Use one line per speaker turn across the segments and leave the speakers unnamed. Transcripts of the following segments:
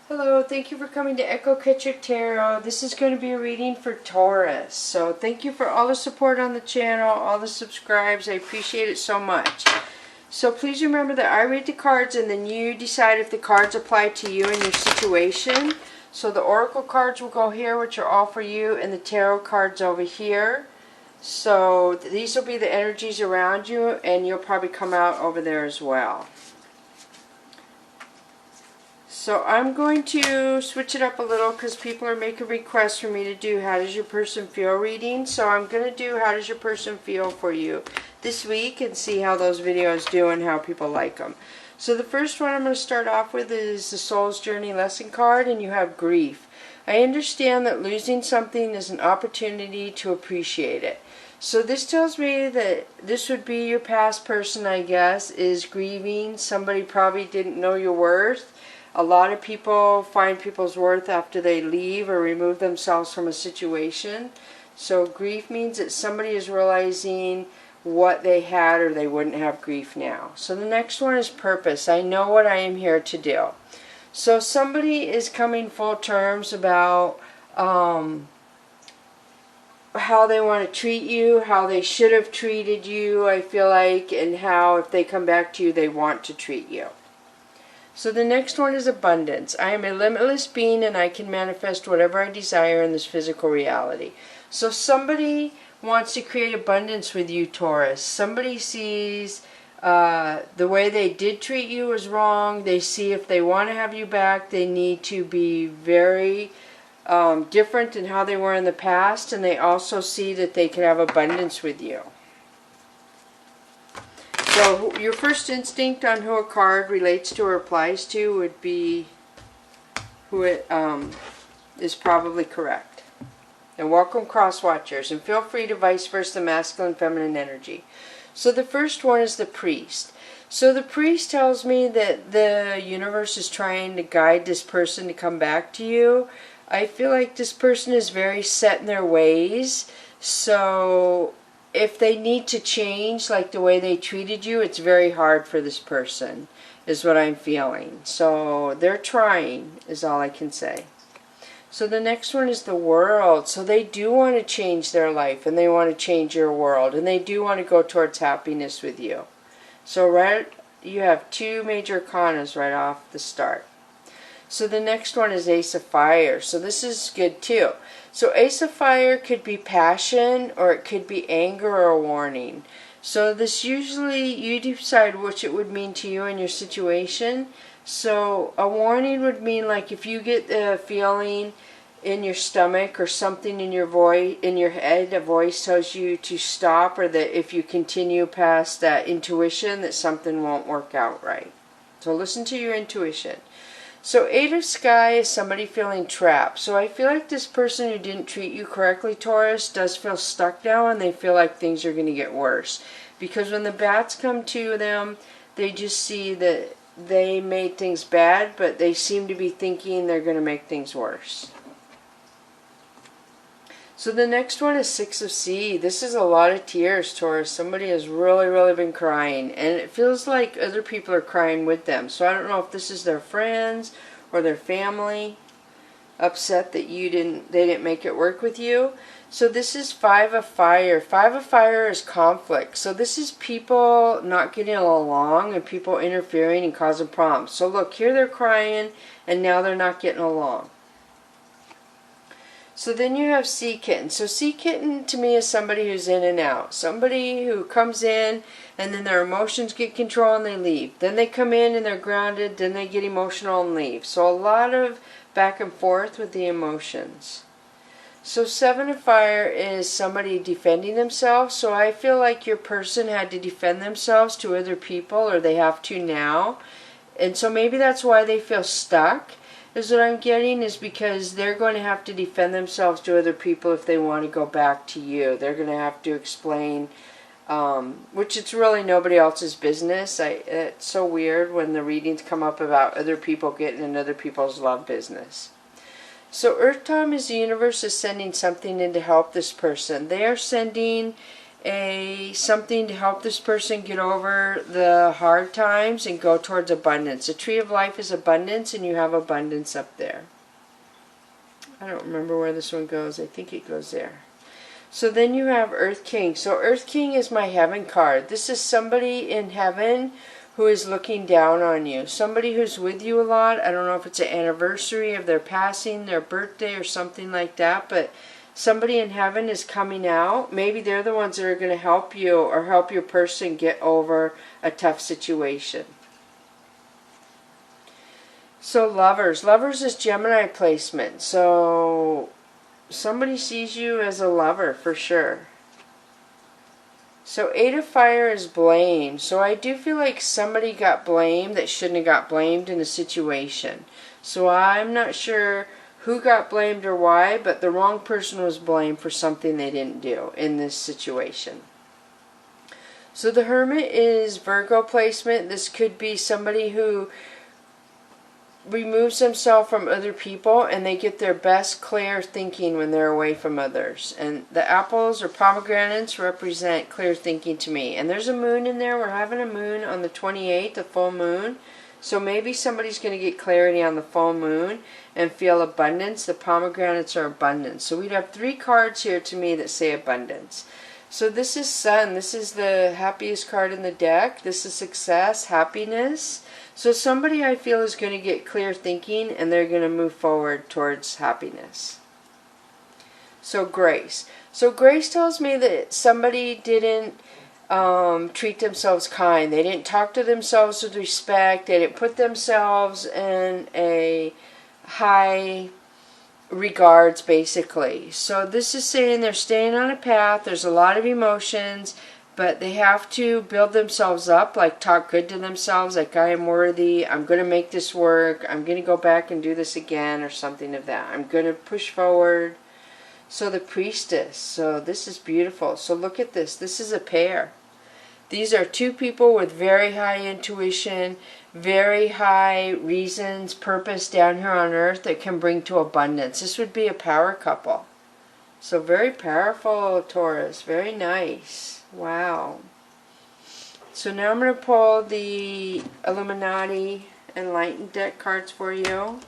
Hello, thank you for coming to EKATERINA Tarot. This is going to be a reading for Taurus. So thank you for all the support on the channel, all the subscribes. I appreciate it so much. So please remember that I read the cards and then you decide if the cards apply to you and your situation. So the oracle cards will go here, which are all for you, and the tarot cards over here. So these will be the energies around you, and you'll probably come out over there as well. So I'm going to switch it up a little because people are making requests for me to do how does your person feel reading. So I'm going to do how does your person feel for you this week and see how those videos do and how people like them. So the first one I'm going to start off with is the Soul's Journey Lesson card, and you have grief. I understand that losing something is an opportunity to appreciate it. So this tells me that this would be your past person, I guess, is grieving. Somebody probably didn't know your worth. A lot of people find people's worth after they leave or remove themselves from a situation. So grief means that somebody is realizing what they had or they wouldn't have grief now. So the next one is purpose. I know what I am here to do. So somebody is coming full terms about how they want to treat you, how they should have treated you, I feel like, and how if they come back to you, they want to treat you. So the next one is abundance. I am a limitless being and I can manifest whatever I desire in this physical reality. So somebody wants to create abundance with you, Taurus. Somebody sees the way they did treat you was wrong. They see if they want to have you back, they need to be very different in how they were in the past. And they also see that they can have abundance with you. So your first instinct on who a card relates to or applies to would be who it is probably correct. And welcome cross watchers, and feel free to vice versa masculine feminine energy. So the first one is the priest. So the priest tells me that the universe is trying to guide this person to come back to you. I feel like this person is very set in their ways. So if they need to change, like the way they treated you, it's very hard for this person, is what I'm feeling. So they're trying, is all I can say. So the next one is the world. So they do want to change their life, and they want to change your world, and they do want to go towards happiness with you. So right, you have two major arcanas right off the start. So the next one is Ace of Fire. So this is good too. So Ace of Fire could be passion, or it could be anger or a warning. So this usually, you decide which it would mean to you and your situation. So a warning would mean like if you get the feeling in your stomach or something in your voice, in your head, a voice tells you to stop, or that if you continue past that intuition that something won't work out right. So listen to your intuition. So Eight of Sky is somebody feeling trapped. So I feel like this person who didn't treat you correctly, Taurus, does feel stuck now, and they feel like things are going to get worse. Because when the bats come to them, they just see that they made things bad, but they seem to be thinking they're going to make things worse. So the next one is Six of Sea. This is a lot of tears, Taurus. Somebody has really been crying, and it feels like other people are crying with them. So I don't know if this is their friends or their family upset that they didn't make it work with you. So this is Five of Fire. Five of Fire is conflict. So this is people not getting along and people interfering and causing problems. So look, here they're crying and now they're not getting along. So then you have Sea Kitten. So Sea Kitten to me is somebody who's in and out. Somebody who comes in and then their emotions get control and they leave. Then they come in and they're grounded, then they get emotional and leave. So a lot of back and forth with the emotions. So Seven of Fire is somebody defending themselves. So I feel like your person had to defend themselves to other people, or they have to now. And so maybe that's why they feel stuck. Is what I'm getting, is because they're going to have to defend themselves to other people if they want to go back to you. They're going to have to explain, which it's really nobody else's business. It's so weird when the readings come up about other people getting in other people's love business. So Earth Time is the universe is sending something in to help this person. They are sending something to help this person get over the hard times and go towards abundance. The tree of life is abundance, and you have abundance up there. I don't remember where this one goes. I think it goes there. So then you have Earth King. So Earth King is my heaven card. This is somebody in heaven who is looking down on you. Somebody who's with you a lot. I don't know if it's an anniversary of their passing, their birthday, or something like that, but somebody in heaven is coming out. Maybe they're the ones that are going to help you or help your person get over a tough situation. So Lovers. Lovers is Gemini placement. So somebody sees you as a lover for sure. So Eight of Fire is blame. So I do feel like somebody got blamed that shouldn't have got blamed in a situation. So I'm not sure who got blamed or why, but the wrong person was blamed for something they didn't do in this situation. So the Hermit is Virgo placement. This could be somebody who removes themselves from other people and they get their best clear thinking when they're away from others. And the apples or pomegranates represent clear thinking to me. And there's a moon in there. We're having a moon on the 28th, the full moon. So maybe somebody's going to get clarity on the full moon and feel abundance. The pomegranates are abundance. So we'd have 3 cards here to me that say abundance. So this is Sun. This is the happiest card in the deck. This is success, happiness. So somebody I feel is going to get clear thinking and they're going to move forward towards happiness. So Grace. So Grace tells me that somebody didn't treat themselves kind. They didn't talk to themselves with respect. They didn't put themselves in a high regards, basically. So this is saying they're staying on a path. There's a lot of emotions, but they have to build themselves up, like talk good to themselves, like I am worthy, I'm going to make this work, I'm going to go back and do this again, or something of that. I'm going to push forward. So the Priestess. So this is beautiful. So look at this. This is a pair. These are 2 people with very high intuition, very high reasons, purpose down here on earth that can bring to abundance. This would be a power couple. So very powerful, Taurus. Very nice. Wow. So now I'm going to pull the Illuminati Enlightened deck cards for you.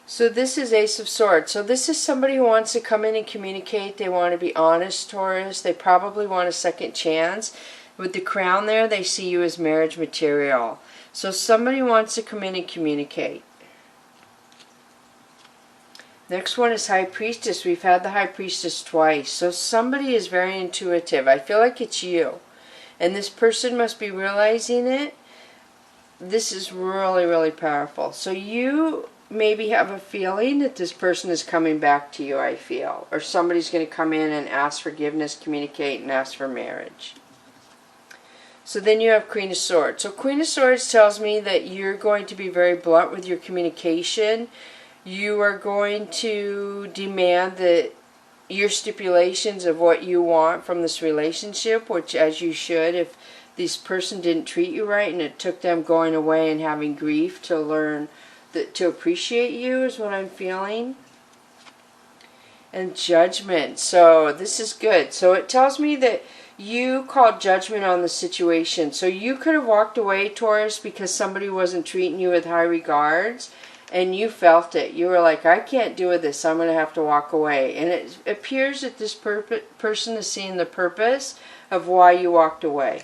So this is Ace of Swords. So this is somebody who wants to come in and communicate. They want to be honest, Taurus. They probably want a second chance. With the crown there, they see you as marriage material. So somebody wants to come in and communicate. Next one is High Priestess. We've had the High Priestess twice. So somebody is very intuitive. I feel like it's you. And this person must be realizing it. This is really, really powerful. So you maybe have a feeling that this person is coming back to you, I feel. Or somebody's going to come in and ask forgiveness, communicate, and ask for marriage. So then you have Queen of Swords. So Queen of Swords tells me that you're going to be very blunt with your communication. You are going to demand that your stipulations of what you want from this relationship, which as you should if this person didn't treat you right and it took them going away and having grief to learn to appreciate you, is what I'm feeling. And Judgment. So this is good. So it tells me that you called judgment on the situation. So you could have walked away, Taurus, because somebody wasn't treating you with high regards, and you felt it. You were like, I can't do with this, I'm going to have to walk away. And it appears that this person is seeing the purpose of why you walked away.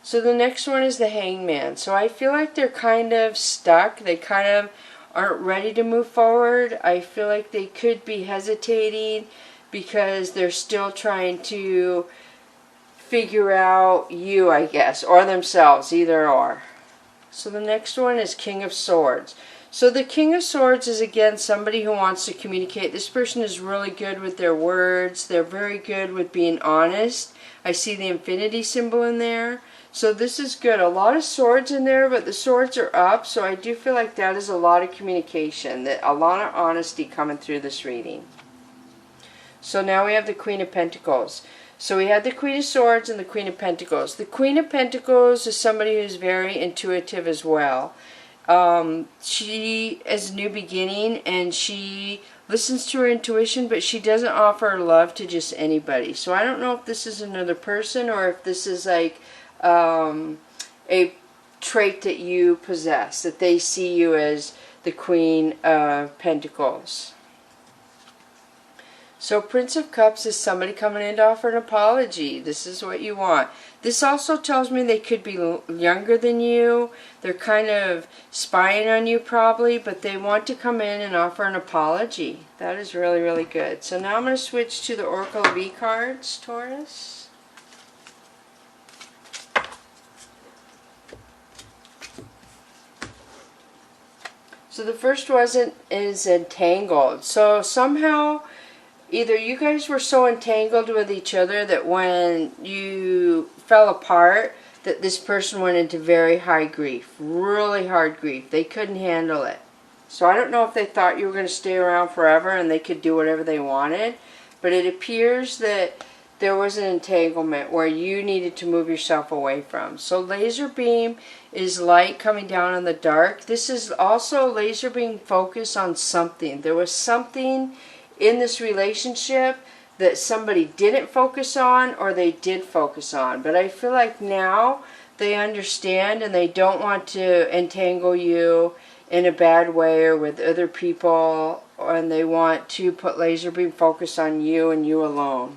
So the next one is the Hangman. So I feel like they're kind of stuck. They kind of aren't ready to move forward. I feel like they could be hesitating because they're still trying to figure out you, I guess, or themselves, either or. So the next one is King of Swords. So the King of Swords is, again, somebody who wants to communicate. This person is really good with their words. They're very good with being honest. I see the infinity symbol in there. So this is good. A lot of swords in there, but the swords are up. So I do feel like that is a lot of communication, that a lot of honesty coming through this reading. So now we have the Queen of Pentacles. So we had the Queen of Swords and the Queen of Pentacles. The Queen of Pentacles is somebody who's very intuitive as well. She is a new beginning, and she listens to her intuition, but she doesn't offer her love to just anybody. So I don't know if this is another person or if this is like a trait that you possess, that they see you as the Queen of Pentacles. So Prince of Cups is somebody coming in to offer an apology. This is what you want. This also tells me they could be younger than you. They're kind of spying on you probably, but they want to come in and offer an apology. That is really, really good. So now I'm going to switch to the Oracle V cards, Taurus. So the first one is entangled. So somehow either you guys were so entangled with each other that when you fell apart, that this person went into very high grief, really hard grief. They couldn't handle it. So I don't know if they thought you were going to stay around forever and they could do whatever they wanted, but it appears that there was an entanglement where you needed to move yourself away from. So laser beam is light coming down in the dark. This is also laser beam focused on something. There was something in this relationship that somebody didn't focus on or they did focus on. But I feel like now they understand and they don't want to entangle you in a bad way or with other people, and they want to put laser beam focus on you and you alone.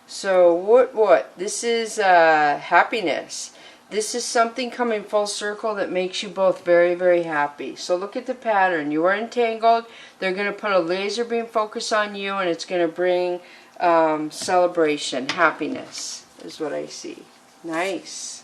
So what? This is happiness. This is something coming full circle that makes you both very, very happy. So look at the pattern. You are entangled. They're going to put a laser beam focus on you, and it's going to bring celebration, happiness is what I see. Nice.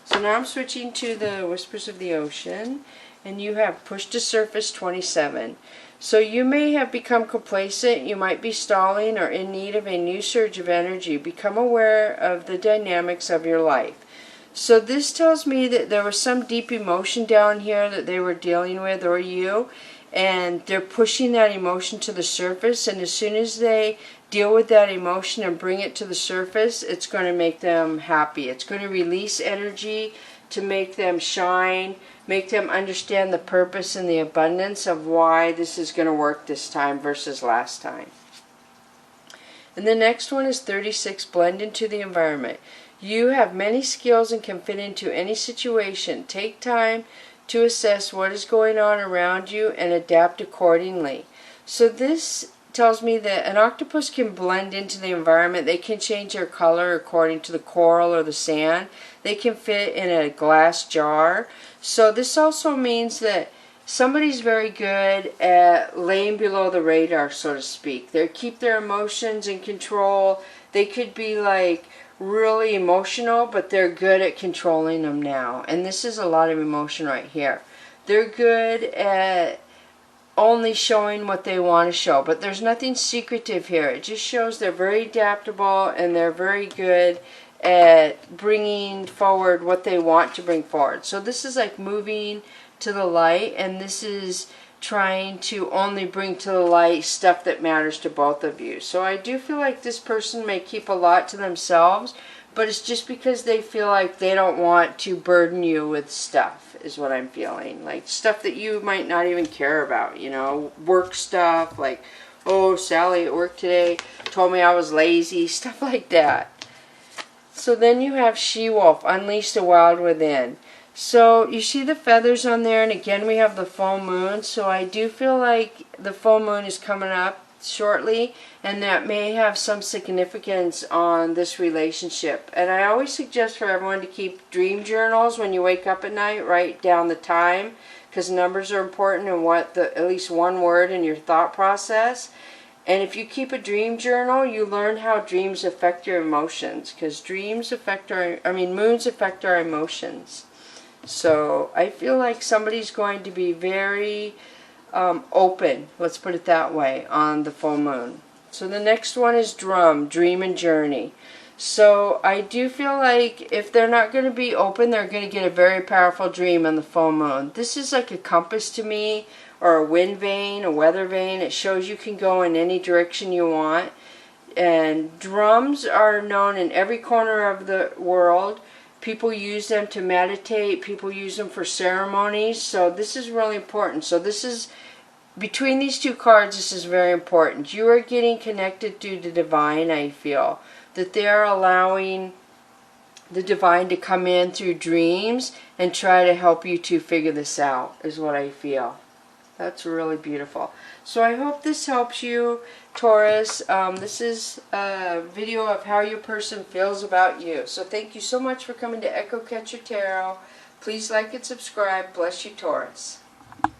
So now I'm switching to the Whispers of the Ocean, and you have Push to Surface 27. So you may have become complacent, you might be stalling or in need of a new surge of energy. Become aware of the dynamics of your life. So this tells me that there was some deep emotion down here that they were dealing with, or you, and they're pushing that emotion to the surface, and as soon as they deal with that emotion and bring it to the surface, it's going to make them happy. It's going to release energy to make them shine, make them understand the purpose and the abundance of why this is going to work this time versus last time. And the next one is 36, blend into the environment. You have many skills and can fit into any situation. Take time to assess what is going on around you and adapt accordingly. So this tells me that an octopus can blend into the environment. They can change their color according to the coral or the sand. They can fit in a glass jar. So this also means that somebody's very good at laying below the radar, so to speak. They keep their emotions in control. They could be like really emotional, but they're good at controlling them now. And this is a lot of emotion right here. They're good at only showing what they want to show, but there's nothing secretive here. It just shows they're very adaptable and they're very good at bringing forward what they want to bring forward. So this is like moving to the light, and this is trying to only bring to the light stuff that matters to both of you. So I do feel like this person may keep a lot to themselves, but it's just because they feel like they don't want to burden you with stuff, is what I'm feeling. Like stuff that you might not even care about, you know, work stuff, like, oh, Sally at work today told me I was lazy, stuff like that. So then you have She-Wolf, Unleash the Wild Within. So you see the feathers on there, and again we have the full moon. So I do feel like the full moon is coming up shortly, and that may have some significance on this relationship. And I always suggest for everyone to keep dream journals when you wake up at night. Write down the time, because numbers are important, and what at least one word in your thought process. And if you keep a dream journal, you learn how dreams affect your emotions, because dreams affect moons affect our emotions. So I feel like somebody's going to be very open, let's put it that way, on the full moon. So the next one is Drum, Dream and Journey. So I do feel like if they're not going to be open, they're going to get a very powerful dream on the full moon. This is like a compass to me, or a wind vane, a weather vane. It shows you can go in any direction you want. And drums are known in every corner of the world People use them to meditate. People use them for ceremonies. So this is really important. So this is, between these two cards, this is very important. You are getting connected to the divine, I feel. That they are allowing the divine to come in through dreams and try to help you to figure this out, is what I feel. That's really beautiful. So I hope this helps you, Taurus. This is a video of how your person feels about you. So thank you so much for coming to Echo Catcher Tarot. Please like and subscribe. Bless you, Taurus.